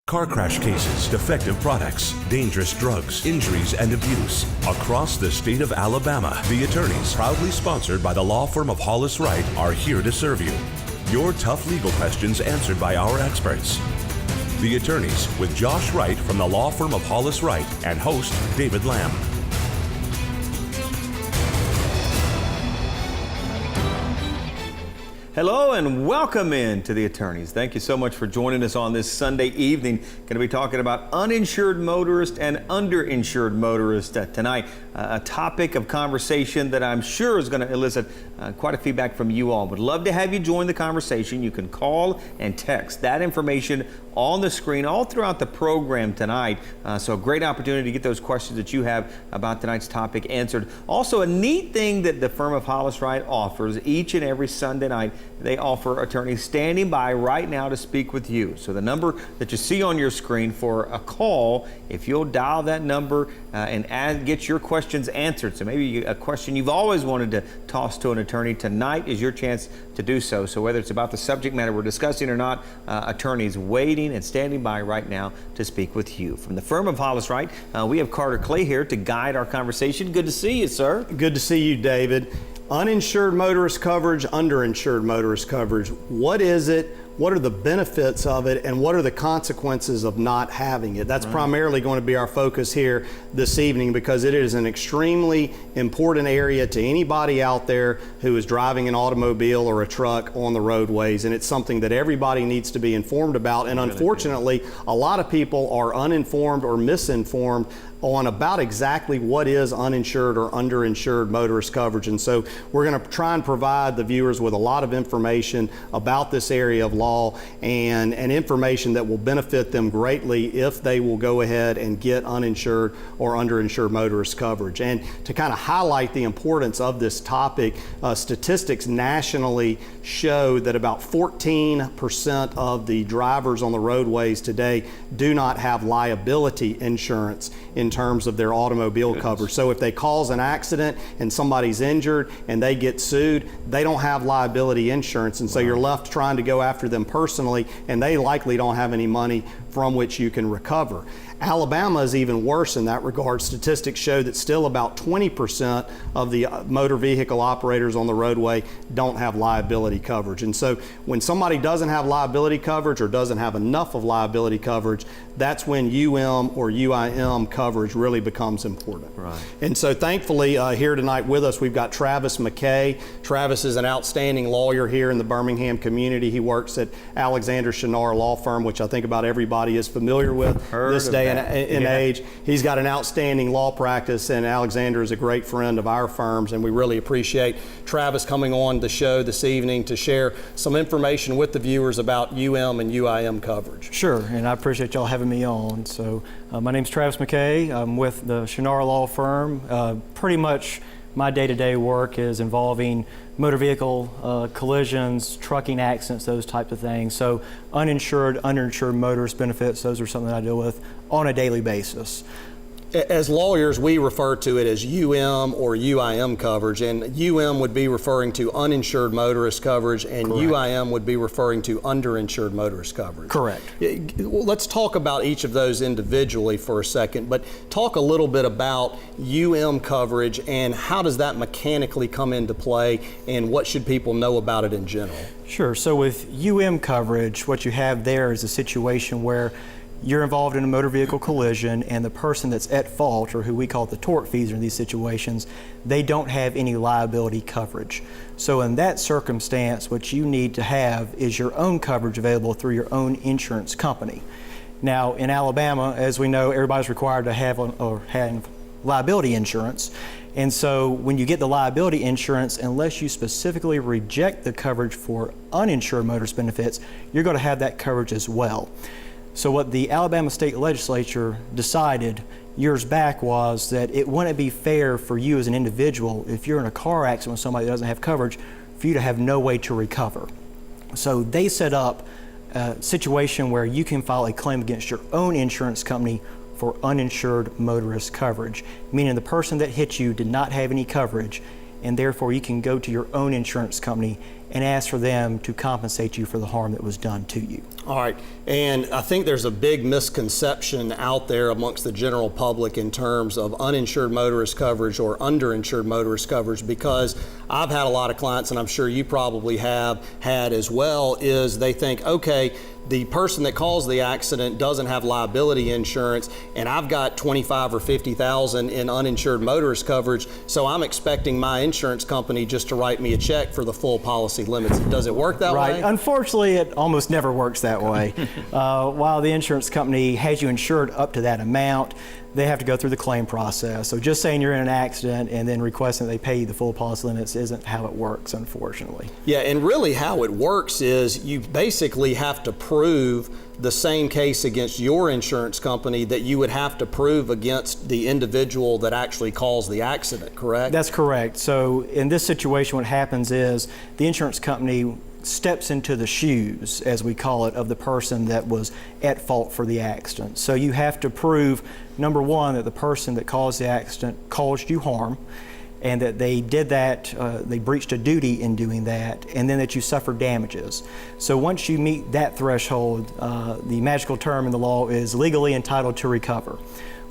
Car crash cases, defective products, dangerous drugs, injuries, and abuse. Across the state of Alabama, the attorneys, proudly sponsored by the law firm of Hollis, Wright, are here to serve you. Your tough legal questions answered by our experts. The attorneys with Josh Wright from the law firm of Hollis, Wright, and host David Lamb. Hello and welcome in to the attorneys. Thank you so much for joining us on this Sunday evening. Going to be talking about uninsured motorists and underinsured motorists tonight. A topic of conversation that I'm sure is going to elicit quite a feedback from you all. Would love to have you join the conversation. You can call and text that information on the screen all throughout the program tonight. So a great opportunity to get those questions that you have about tonight's topic answered. Also, a neat thing that the firm of Hollis Wright offers each and every Sunday night, they offer attorneys standing by right now to speak with you. So the number that you see on your screen for a call, if you'll dial that number and get your questions answered. So maybe a question you've always wanted to toss to an attorney, tonight is your chance to do so. So whether it's about the subject matter we're discussing or not, attorneys waiting and standing by right now to speak with you. From the firm of Hollis Wright, we have Carter Clay here to guide our conversation. Good to see you, sir. Good to see you, David. Uninsured motorist coverage, underinsured motorist coverage. What is it? What are the benefits of it, and what are the consequences of not having it? That's primarily going to be our focus here this evening, because it is an extremely important area to anybody out there who is driving an automobile or a truck on the roadways, and it's something that everybody needs to be informed about. And unfortunately, a lot of people are uninformed or misinformed on about exactly what is uninsured or underinsured motorist coverage. And so we're going to try and provide the viewers with a lot of information about this area of law and information that will benefit them greatly if they will go ahead and get uninsured or underinsured motorist coverage. And to kind of highlight the importance of this topic, statistics nationally show that about 14% of the drivers on the roadways today do not have liability insurance in terms of their automobile coverage. So if they cause an accident and somebody's injured and they get sued, they don't have liability insurance, and so you're left trying to go after them personally, and they likely don't have any money from which you can recover. Alabama is even worse in that regard. Statistics show that still about 20% of the motor vehicle operators on the roadway don't have liability coverage. And so when somebody doesn't have liability coverage or doesn't have enough of liability coverage, that's when UM or UIM coverage really becomes important. Right. And so thankfully here tonight with us, we've got Travis McKay. Travis is an outstanding lawyer here in the Birmingham community. He works at Alexander Shunnarah Law Firm, which I think about everybody is familiar with this day and age. He's got an outstanding law practice, and Alexander is a great friend of our firms, and we really appreciate Travis coming on the show this evening to share some information with the viewers about UM and UIM coverage. Sure, and I appreciate y'all having me on. So my name's Travis McKay. I'm with the Shunnarah Law Firm. Pretty much my day-to-day work is involving motor vehicle collisions, trucking accidents, those types of things. So uninsured, underinsured motorist benefits, those are something that I deal with on a daily basis. As lawyers, we refer to it as UM or UIM coverage, and UM would be referring to uninsured motorist coverage, and Correct. UIM would be referring to underinsured motorist coverage. Correct. Let's talk about each of those individually for a second, but talk a little bit about UM coverage and how does that mechanically come into play, and what should people know about it in general? Sure, so with UM coverage, what you have there is a situation where you're involved in a motor vehicle collision, and the person that's at fault, or who we call the tortfeasor in these situations, they don't have any liability coverage. So in that circumstance, what you need to have is your own coverage available through your own insurance company. Now in Alabama, as we know, everybody's required to have liability insurance. And so when you get the liability insurance, unless you specifically reject the coverage for uninsured motorist benefits, you're going to have that coverage as well. So what the Alabama State Legislature decided years back was that it wouldn't be fair for you as an individual, if you're in a car accident with somebody that doesn't have coverage, for you to have no way to recover. So they set up a situation where you can file a claim against your own insurance company for uninsured motorist coverage, meaning the person that hit you did not have any coverage, and therefore you can go to your own insurance company and ask for them to compensate you for the harm that was done to you. All right, and I think there's a big misconception out there amongst the general public in terms of uninsured motorist coverage or underinsured motorist coverage, because I've had a lot of clients, and I'm sure you probably have had as well, is they think, okay, the person that caused the accident doesn't have liability insurance, and I've got 25 or 50,000 in uninsured motorist coverage, so I'm expecting my insurance company just to write me a check for the full policy limits. Does it work that way? Right. Unfortunately, it almost never works that way. While the insurance company has you insured up to that amount, they have to go through the claim process. So just saying you're in an accident and then requesting that they pay you the full policy limits isn't how it works, unfortunately. Yeah, and really how it works is you basically have to prove the same case against your insurance company that you would have to prove against the individual that actually caused the accident, correct? That's correct. So in this situation, what happens is the insurance company steps into the shoes, as we call it, of the person that was at fault for the accident. So you have to prove, number one, that the person that caused the accident caused you harm, and that they did that, they breached a duty in doing that, and then that you suffered damages. So once you meet that threshold, the magical term in the law is legally entitled to recover.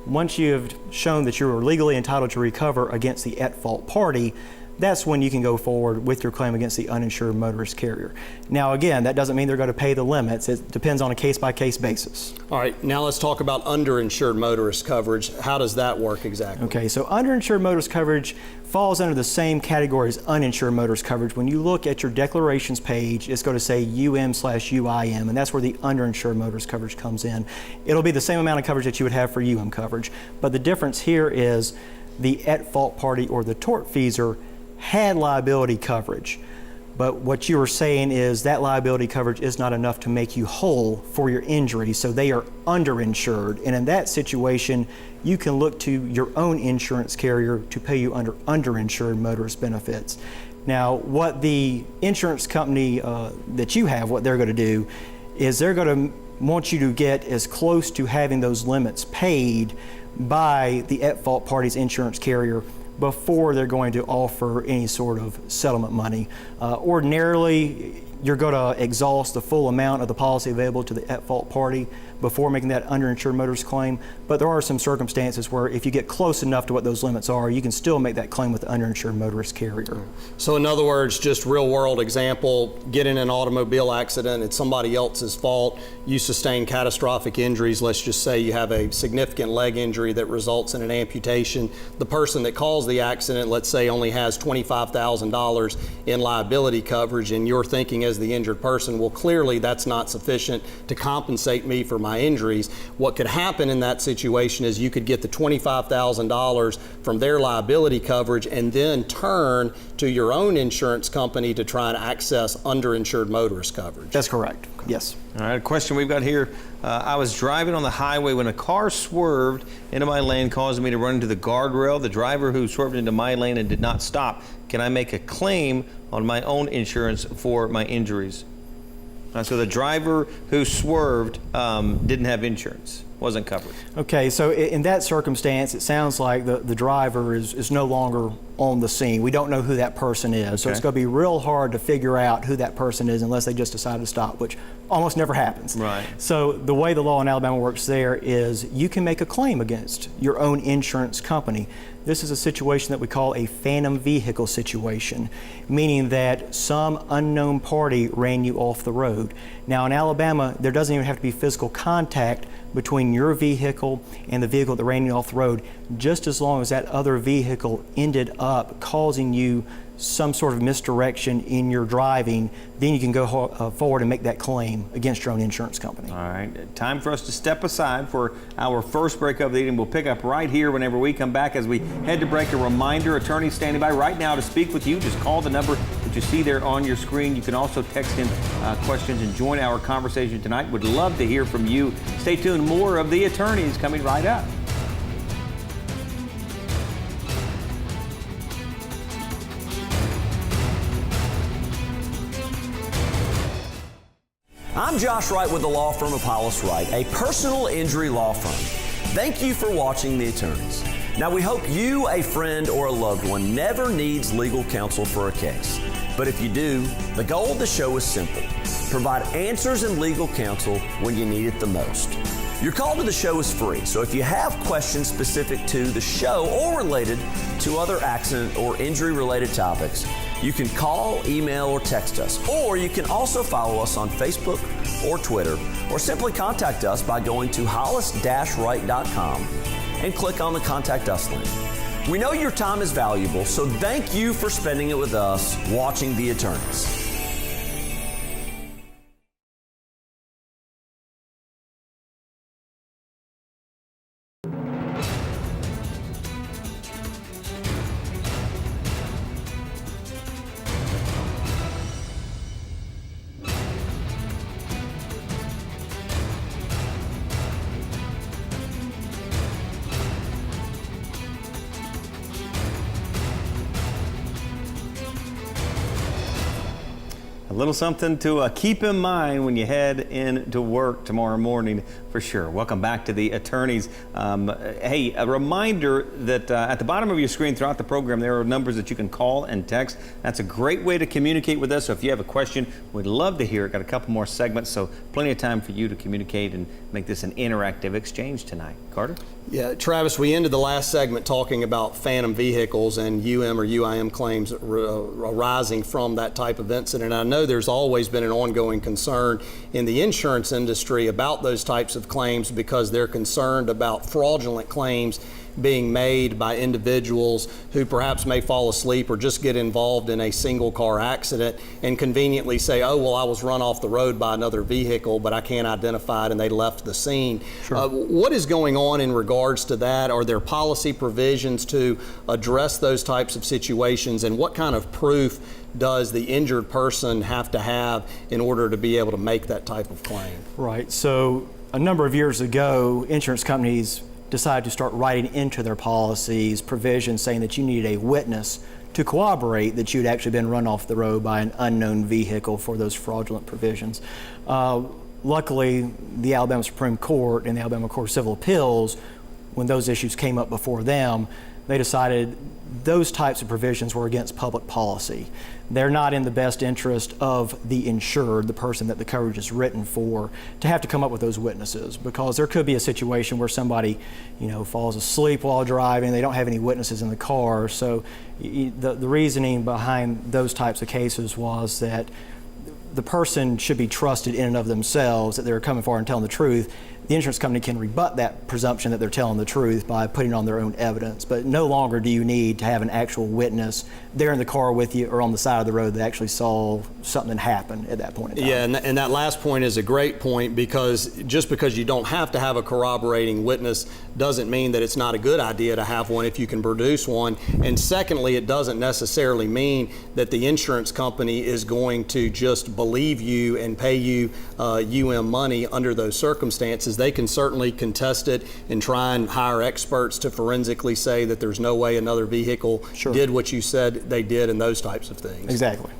Once you have shown that you are legally entitled to recover against the at-fault party, that's when you can go forward with your claim against the uninsured motorist carrier. Now again, that doesn't mean they're going to pay the limits. It depends on a case-by-case basis. All right, now let's talk about underinsured motorist coverage. How does that work exactly? Okay, so underinsured motorist coverage falls under the same category as uninsured motorist coverage. When you look at your declarations page, it's going to say UM/UIM, and that's where the underinsured motorist coverage comes in. It'll be the same amount of coverage that you would have for UM coverage, but the difference here is the at-fault party or the tortfeasor had liability coverage, but what you were saying is that liability coverage is not enough to make you whole for your injury, so they are underinsured. And in that situation, you can look to your own insurance carrier to pay you under underinsured motorist benefits. Now, what the insurance company that you have, what they're going to do is they're going to want you to get as close to having those limits paid by the at-fault party's insurance carrier before they're going to offer any sort of settlement money. Ordinarily, you're going to exhaust the full amount of the policy available to the at-fault party before making that underinsured motorist claim, but there are some circumstances where if you get close enough to what those limits are, you can still make that claim with the underinsured motorist carrier. So in other words, just real world example, get in an automobile accident, it's somebody else's fault, you sustain catastrophic injuries, let's just say you have a significant leg injury that results in an amputation. The person that caused the accident, let's say, only has $25,000 in liability coverage, and you're thinking as the injured person, well, clearly that's not sufficient to compensate me for my injuries. What could happen in that situation is you could get the $25,000 from their liability coverage and then turn to your own insurance company to try and access underinsured motorist coverage. That's correct, yes. All right, a question we've got here. I was driving on the highway when a car swerved into my lane, causing me to run into the guardrail. The driver who swerved into my lane and did not stop, can I make a claim on my own insurance for my injuries? So the driver who swerved didn't have insurance, wasn't covered. Okay, so in that circumstance, it sounds like the driver is no longer on the scene. We don't know who that person is, so it's going to be real hard to figure out who that person is unless they just decide to stop, which almost never happens. Right. So the way the law in Alabama works there is you can make a claim against your own insurance company. This is a situation that we call a phantom vehicle situation, meaning that some unknown party ran you off the road. Now in Alabama, there doesn't even have to be physical contact between your vehicle and the vehicle that ran you off the road, just as long as that other vehicle ended up causing you some sort of misdirection in your driving, then you can go forward and make that claim against your own insurance company. All right, time for us to step aside for our first break of the evening. We'll pick up right here whenever we come back. As we head to break, a reminder, attorneys standing by right now to speak with you. Just call the number that you see there on your screen. You can also text in questions and join our conversation tonight. Would love to hear from you. Stay tuned, more of the attorneys coming right up. I'm Josh Wright with the law firm of Hollis, Wright, a personal injury law firm. Thank you for watching The Attorneys. Now, we hope you, a friend, or a loved one never needs legal counsel for a case. But if you do, the goal of the show is simple. Provide answers and legal counsel when you need it the most. Your call to the show is free, so if you have questions specific to the show or related to other accident or injury-related topics, you can call, email, or text us. Or you can also follow us on Facebook or Twitter, or simply contact us by going to hollis-wright.com and click on the Contact Us link. We know your time is valuable, so thank you for spending it with us watching The Attorneys. A little something to keep in mind when you head into work tomorrow morning, for sure. Welcome back to The Attorneys. Hey, a reminder that at the bottom of your screen throughout the program, there are numbers that you can call and text. That's a great way to communicate with us. So if you have a question, we'd love to hear it. Got a couple more segments, so plenty of time for you to communicate and make this an interactive exchange tonight. Carter? Yeah, Travis, we ended the last segment talking about phantom vehicles and UM or UIM claims arising from that type of incident. I know there's always been an ongoing concern in the insurance industry about those types of claims because they're concerned about fraudulent claims being made by individuals who perhaps may fall asleep or just get involved in a single car accident and conveniently say, oh, well, I was run off the road by another vehicle, but I can't identify it, and they left the scene. Sure. What is going on in regards to that? Are there policy provisions to address those types of situations, and what kind of proof does the injured person have to have in order to be able to make that type of claim? Right. So a number of years ago, insurance companies decided to start writing into their policies provisions saying that you needed a witness to corroborate that you'd actually been run off the road by an unknown vehicle for those fraudulent provisions. Luckily, the Alabama Supreme Court and the Alabama Court of Civil Appeals, when those issues came up before them, they decided those types of provisions were against public policy. They're not in the best interest of the insured, the person that the coverage is written for, to have to come up with those witnesses, because there could be a situation where somebody, falls asleep while driving, they don't have any witnesses in the car. So the reasoning behind those types of cases was that the person should be trusted in and of themselves, that they're coming forward and telling the truth. The insurance company can rebut that presumption that they're telling the truth by putting on their own evidence. But no longer do you need to have an actual witness there in the car with you or on the side of the road that actually saw something happen at that point in time. Yeah, and that last point is a great point, because just because you don't have to have a corroborating witness doesn't mean that it's not a good idea to have one if you can produce one. And secondly, it doesn't necessarily mean that the insurance company is going to just believe you and pay you UM money under those circumstances. They can certainly contest it and try and hire experts to forensically say that there's no way another vehicle did what you said they did, and those types of things. Exactly.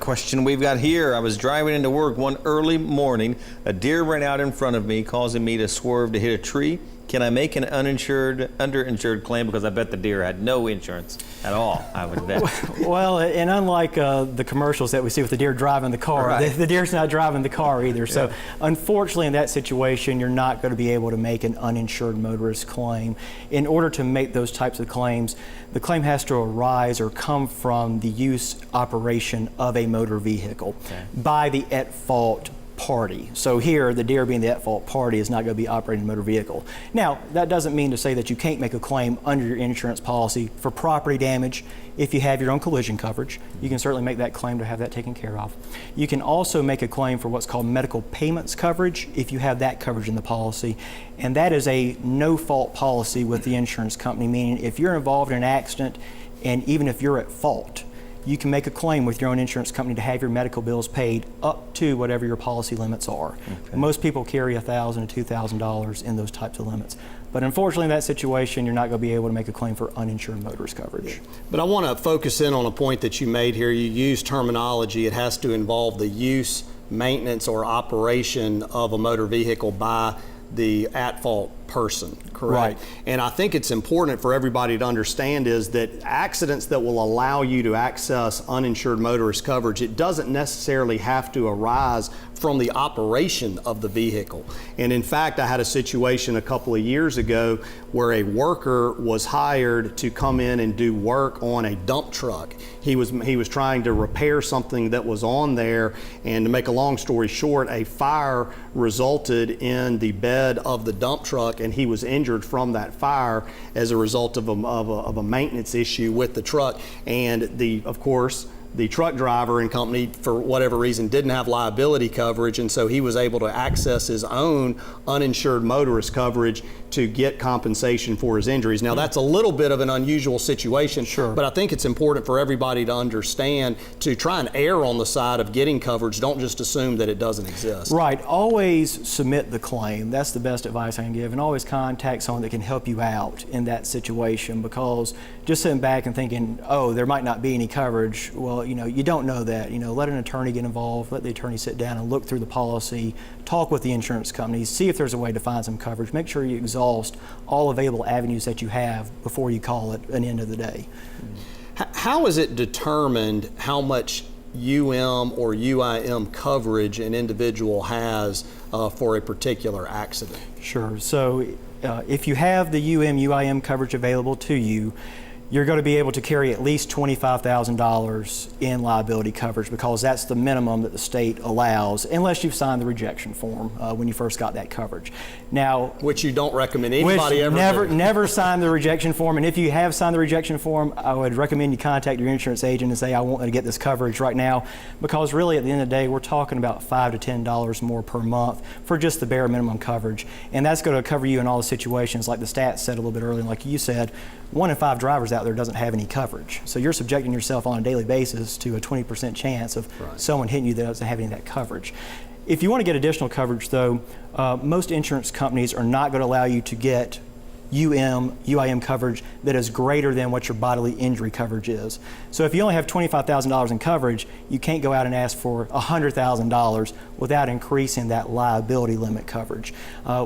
Question we've got here. I was driving into work one early morning. A deer ran out in front of me, causing me to swerve to hit a tree. Can I make an underinsured claim? Because I bet the deer had no insurance at all, I would bet. Well, and unlike the commercials that we see with the deer driving the car, right. the deer's not driving the car either. Yeah. So unfortunately, in that situation, you're not going to be able to make an uninsured motorist claim. In order to make those types of claims, the claim has to arise or come from the use operation of a motor vehicle by the at-fault party. So here, the deer being the at-fault party is not going to be operating a motor vehicle. Now, that doesn't mean to say that you can't make a claim under your insurance policy for property damage. If you have your own collision coverage, you can certainly make that claim to have that taken care of. You can also make a claim for what's called medical payments coverage if you have that coverage in the policy. And that is a no-fault policy with the insurance company, meaning if you're involved in an accident and even if you're at fault, you can make a claim with your own insurance company to have your medical bills paid up to whatever your policy limits are. Okay. Most people carry $1,000 to $2,000 in those types of limits. But unfortunately, in that situation, you're not going to be able to make a claim for uninsured motorist coverage. But I want to focus in on a point that you made here. You use terminology. It has to involve the use, maintenance, or operation of a motor vehicle by the at-fault person, correct? Right. And I think it's important for everybody to understand is that accidents that will allow you to access uninsured motorist coverage, it doesn't necessarily have to arise from the operation of the vehicle. And in fact, I had a situation a couple of years ago where a worker was hired to come in and do work on a dump truck. He was trying to repair something that was on there, and to make a long story short, a fire resulted in the bed of the dump truck, and he was injured from that fire as a result of a maintenance issue with the truck. And of course, the truck driver and company, for whatever reason, didn't have liability coverage, and so he was able to access his own uninsured motorist coverage to get compensation for his injuries. Now, that's a little bit of an unusual situation, sure, but I think it's important for everybody to understand to try and err on the side of getting coverage. Don't just assume that it doesn't exist. Right. Always submit the claim. That's the best advice I can give, and always contact someone that can help you out in that situation, because just sitting back and thinking, oh, there might not be any coverage, well, you don't know that. Let an attorney get involved, let the attorney sit down and look through the policy, talk with the insurance companies, see if there's a way to find some coverage. Make sure you exhaust all available avenues that you have before you call it an end of the day. How is it determined how much UM or UIM coverage an individual has for a particular accident? Sure. So if you have the UM/UIM coverage available to you, you're going to be able to carry at least $25,000 in liability coverage, because that's the minimum that the state allows, unless you've signed the rejection form when you first got that coverage. Now, which you don't recommend anybody never sign the rejection form. And if you have signed the rejection form, I would recommend you contact your insurance agent and say, I want to get this coverage right now, because really at the end of the day, we're talking about $5 to $10 more per month for just the bare minimum coverage. And that's going to cover you in all the situations, like the stats said a little bit earlier, like you said, 1 in 5 drivers out there doesn't have any coverage. So you're subjecting yourself on a daily basis to a 20% chance of someone hitting you that doesn't have any of that coverage. If you want to get additional coverage, though, most insurance companies are not going to allow you to get UM/UIM coverage that is greater than what your bodily injury coverage is. So if you only have $25,000 in coverage, you can't go out and ask for $100,000 without increasing that liability limit coverage,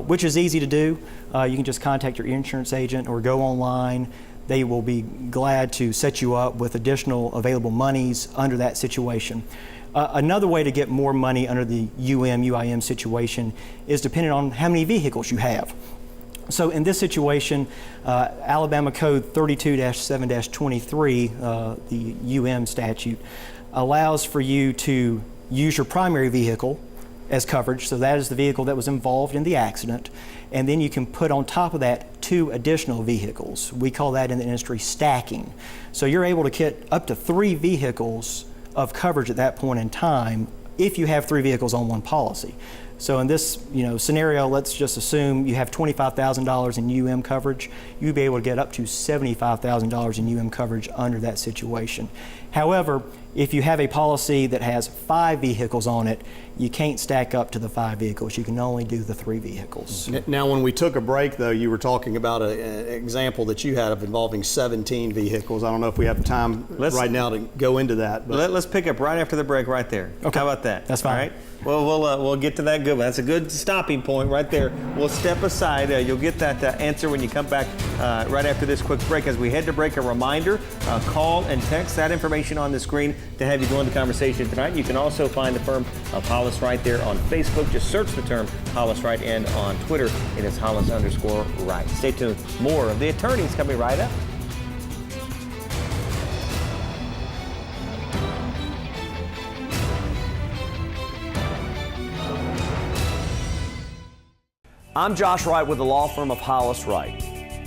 which is easy to do. You can just contact your insurance agent or go online. They will be glad to set you up with additional available monies under that situation. Another way to get more money under the UM/UIM situation is depending on how many vehicles you have. So in this situation, Alabama Code 32-7-23, the UM statute, allows for you to use your primary vehicle as coverage. So that is the vehicle that was involved in the accident. And then you can put on top of that 2 additional vehicles. We call that in the industry stacking. So you're able to get up to 3 vehicles of coverage at that point in time if you have 3 vehicles on one policy. So in this scenario, let's just assume you have $25,000 in UM coverage. You'd be able to get up to $75,000 in UM coverage under that situation. However, if you have a policy that has 5 vehicles on it, you can't stack up to the 5 vehicles. You can only do the 3 vehicles. Now, when we took a break, though, you were talking about an example that you had of involving 17 vehicles. I don't know if we have time right now to go into that. But let's pick up right after the break right there. Okay. How about that? That's fine. All right. Well, we'll get to that good one. That's a good stopping point right there. We'll step aside. You'll get that answer when you come back right after this quick break. As we head to break, a reminder, call and text that information on the screen to have you join the conversation tonight. You can also find the firm of Hollis Wright there on Facebook. Just search the term Hollis Wright, and on Twitter it is Hollis_Wright. Stay tuned. More of The Attorneys coming right up. I'm Josh Wright with the law firm of Hollis Wright.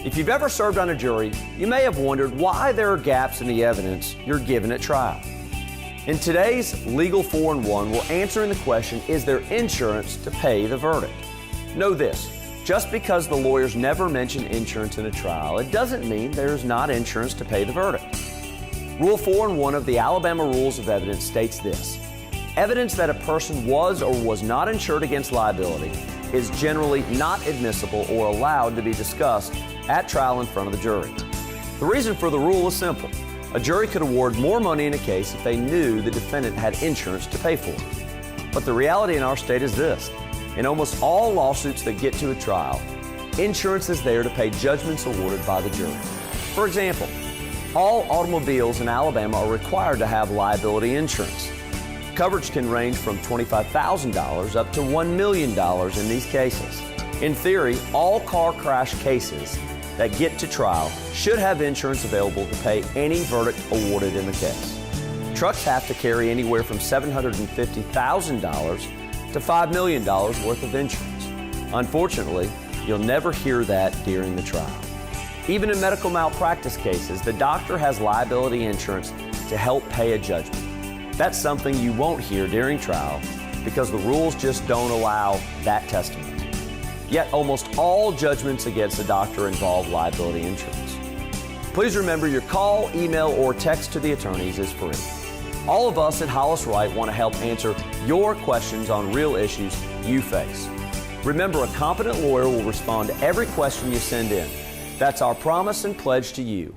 If you've ever served on a jury, you may have wondered why there are gaps in the evidence you're given at trial. In today's Legal 4-in-1, we're answering the question, is there insurance to pay the verdict? Know this, just because the lawyers never mention insurance in a trial, it doesn't mean there's not insurance to pay the verdict. Rule 4-in-1 of the Alabama Rules of Evidence states this: evidence that a person was or was not insured against liability is generally not admissible or allowed to be discussed at trial in front of the jury. The reason for the rule is simple. A jury could award more money in a case if they knew the defendant had insurance to pay for it. But the reality in our state is this: in almost all lawsuits that get to a trial, insurance is there to pay judgments awarded by the jury. For example, all automobiles in Alabama are required to have liability insurance. Coverage can range from $25,000 up to $1 million in these cases. In theory, all car crash cases that get to trial should have insurance available to pay any verdict awarded in the case. Trucks have to carry anywhere from $750,000 to $5 million worth of insurance. Unfortunately, you'll never hear that during the trial. Even in medical malpractice cases, the doctor has liability insurance to help pay a judgment. That's something you won't hear during trial because the rules just don't allow that testimony. Yet almost all judgments against a doctor involve liability insurance. Please remember your call, email, or text to the attorneys is free. All of us at Hollis Wright want to help answer your questions on real issues you face. Remember, a competent lawyer will respond to every question you send in. That's our promise and pledge to you.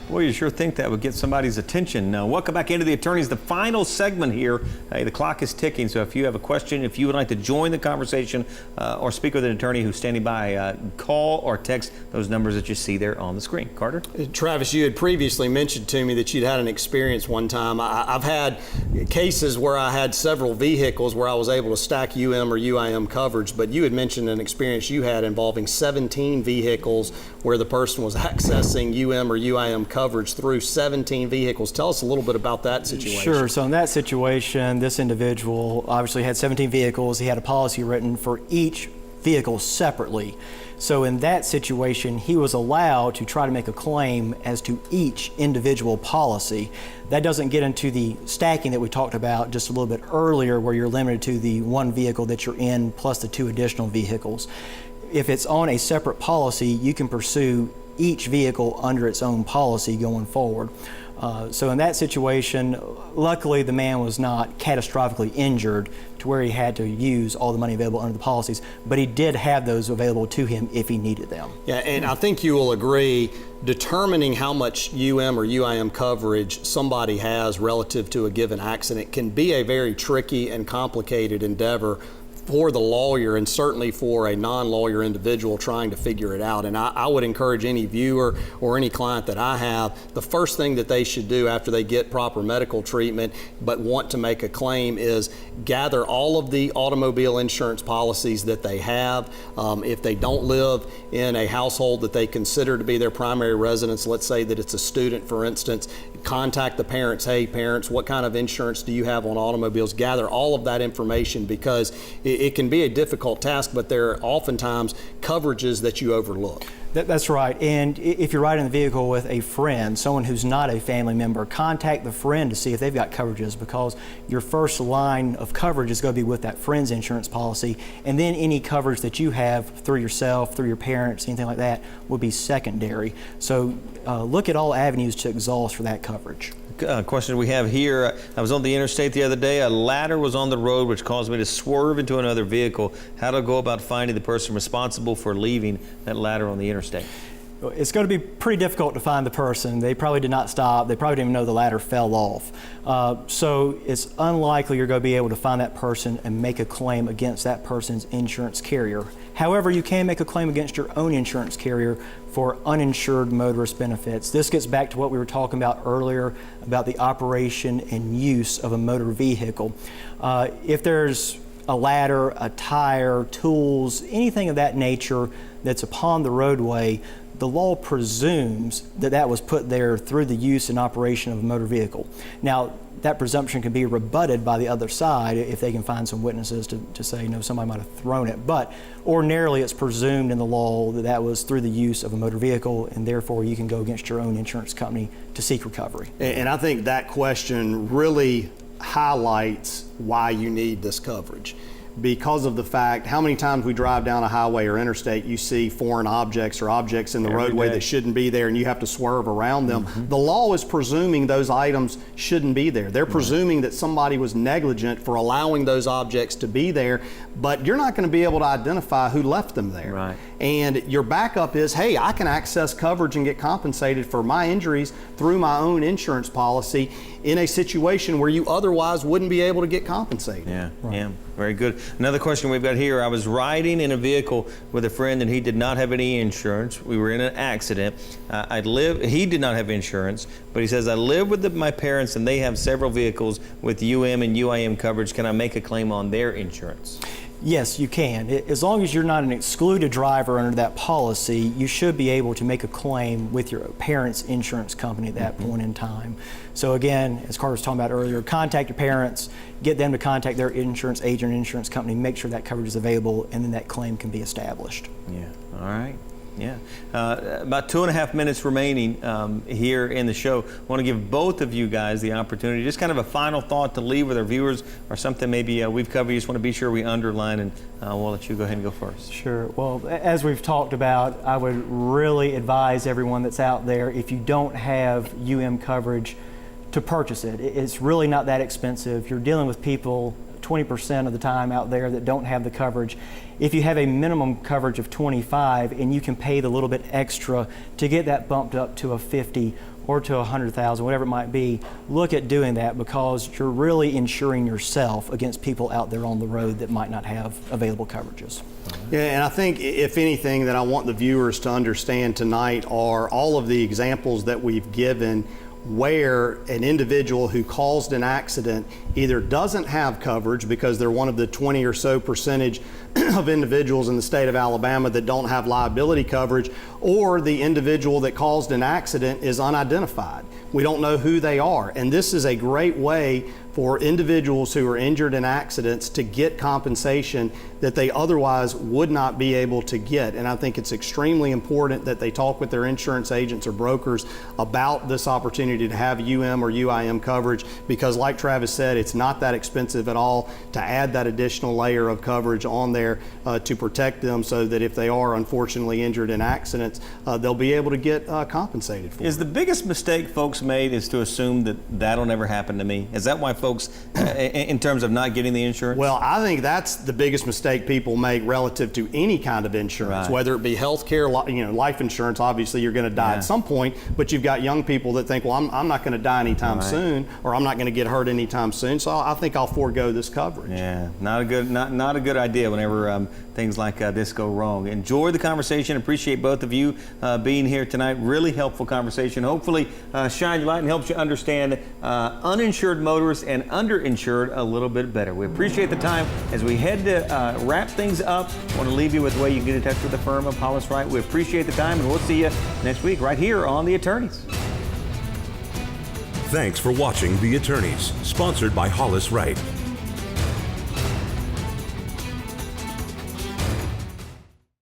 Well, you sure think that would get somebody's attention. Welcome back into the attorneys, the final segment here. The clock is ticking, so if you have a question, if you would like to join the conversation or speak with an attorney who's standing by, call or text those numbers that you see there on the screen. Carter? Travis, you had previously mentioned to me that you'd had an experience one time. I've had cases where I had several vehicles where I was able to stack UM or UIM coverage, but you had mentioned an experience you had involving 17 vehicles where the person was accessing UM or UIM coverage through 17 vehicles. Tell us a little bit about that situation. Sure. So in that situation, this individual obviously had 17 vehicles. He had a policy written for each vehicle separately. So in that situation, he was allowed to try to make a claim as to each individual policy. That doesn't get into the stacking that we talked about just a little bit earlier, where you're limited to the one vehicle that you're in plus the two additional vehicles. If it's on a separate policy, you can pursue each vehicle under its own policy going forward. So in that situation, luckily the man was not catastrophically injured to where he had to use all the money available under the policies, but he did have those available to him if he needed them. Yeah, and I think you will agree, determining how much UM or UIM coverage somebody has relative to a given accident can be a very tricky and complicated endeavor for the lawyer, and certainly for a non-lawyer individual trying to figure it out. And I would encourage any viewer or any client that I have, the first thing that they should do after they get proper medical treatment but want to make a claim is gather all of the automobile insurance policies that they have. If they don't live in a household that they consider to be their primary residence, let's say that it's a student, for instance, contact the parents. Hey, parents, what kind of insurance do you have on automobiles? Gather all of that information, because it can be a difficult task, but there are oftentimes coverages that you overlook. That's right. And if you're riding in the vehicle with a friend, someone who's not a family member, contact the friend to see if they've got coverages, because your first line of coverage is going to be with that friend's insurance policy, and then any coverage that you have through yourself, through your parents, anything like that, would be secondary. So look at all avenues to exhaust for that coverage. Question we have here. I was on the interstate the other day. A ladder was on the road which caused me to swerve into another vehicle. How to go about finding the person responsible for leaving that ladder on the interstate? It's going to be pretty difficult to find the person. They probably did not stop. They probably didn't even know the ladder fell off. So it's unlikely you're going to be able to find that person and make a claim against that person's insurance carrier. However, you can make a claim against your own insurance carrier for uninsured motorist benefits. This gets back to what we were talking about earlier about the operation and use of a motor vehicle. If there's a ladder, a tire, tools, anything of that nature that's upon the roadway, the law presumes that that was put there through the use and operation of a motor vehicle. Now, that presumption can be rebutted by the other side if they can find some witnesses to say, no, somebody might have thrown it. But ordinarily, it's presumed in the law that that was through the use of a motor vehicle, and therefore you can go against your own insurance company to seek recovery. And I think that question really highlights why you need this coverage. because of the fact how many times we drive down a highway or interstate, you see foreign objects or objects in the roadway that shouldn't be there and you have to swerve around them. The law is presuming those items shouldn't be there. They're presuming that somebody was negligent for allowing those objects to be there, but you're not going to be able to identify who left them there. Right. And your backup is, hey, I can access coverage and get compensated for my injuries through my own insurance policy in a situation where you otherwise wouldn't be able to get compensated. Yeah, yeah, very good. Another question we've got here. I was riding in a vehicle with a friend and he did not have any insurance. We were in an accident. He did not have insurance, but he says, I live with my parents and they have several vehicles with UM and UIM coverage. Can I make a claim on their insurance? Yes, you can. As long as you're not an excluded driver under that policy, you should be able to make a claim with your parents' insurance company at that point in time. So again, as Carter was talking about earlier, contact your parents, get them to contact their insurance agent or insurance company, make sure that coverage is available, and then that claim can be established. Yeah, all right. Yeah, about 2.5 minutes remaining here in the show. I want to give both of you guys the opportunity, just kind of a final thought to leave with our viewers, or something maybe we've covered. You just want to be sure we underline, and we'll let you go ahead and go first. Sure. Well, as we've talked about, I would really advise everyone that's out there, if you don't have UM coverage, to purchase it. It's really not that expensive. You're dealing with people 20% of the time out there that don't have the coverage. If you have a minimum coverage of 25 and you can pay the little bit extra to get that bumped up to a 50 or to 100,000, whatever it might be, look at doing that, because you're really insuring yourself against people out there on the road that might not have available coverages. Yeah, and I think if anything that I want the viewers to understand tonight are all of the examples that we've given where an individual who caused an accident either doesn't have coverage because they're one of the 20 or so percentage of individuals in the state of Alabama that don't have liability coverage, or the individual that caused an accident is unidentified. We don't know who they are, and this is a great way for individuals who are injured in accidents to get compensation that they otherwise would not be able to get. And I think it's extremely important that they talk with their insurance agents or brokers about this opportunity to have UM or UIM coverage, because like Travis said, it's not that expensive at all to add that additional layer of coverage on there to protect them, so that if they are unfortunately injured in accidents, they'll be able to get compensated for it. Is the biggest mistake folks made is to assume that that'll never happen to me? Is that why folks, in terms of not getting the insurance? Well, I think that's the biggest mistake people make relative to any kind of insurance, whether it be health care, life insurance. Obviously, you're going to die at some point, but you've got young people that think, well, I'm not going to die anytime soon, or I'm not going to get hurt anytime soon, so I think I'll forego this coverage. Yeah, not a good idea whenever things like this go wrong. Enjoy the conversation. Appreciate both of you being here tonight. Really helpful conversation. Hopefully shine your light and helps you understand uninsured motorists and underinsured a little bit better. We appreciate the time. As we head to wrap things up, I want to leave you with the way you can get in touch with the firm of Hollis Wright. We appreciate the time, and we'll see you next week right here on The Attorneys. Thanks for watching The Attorneys, sponsored by Hollis Wright.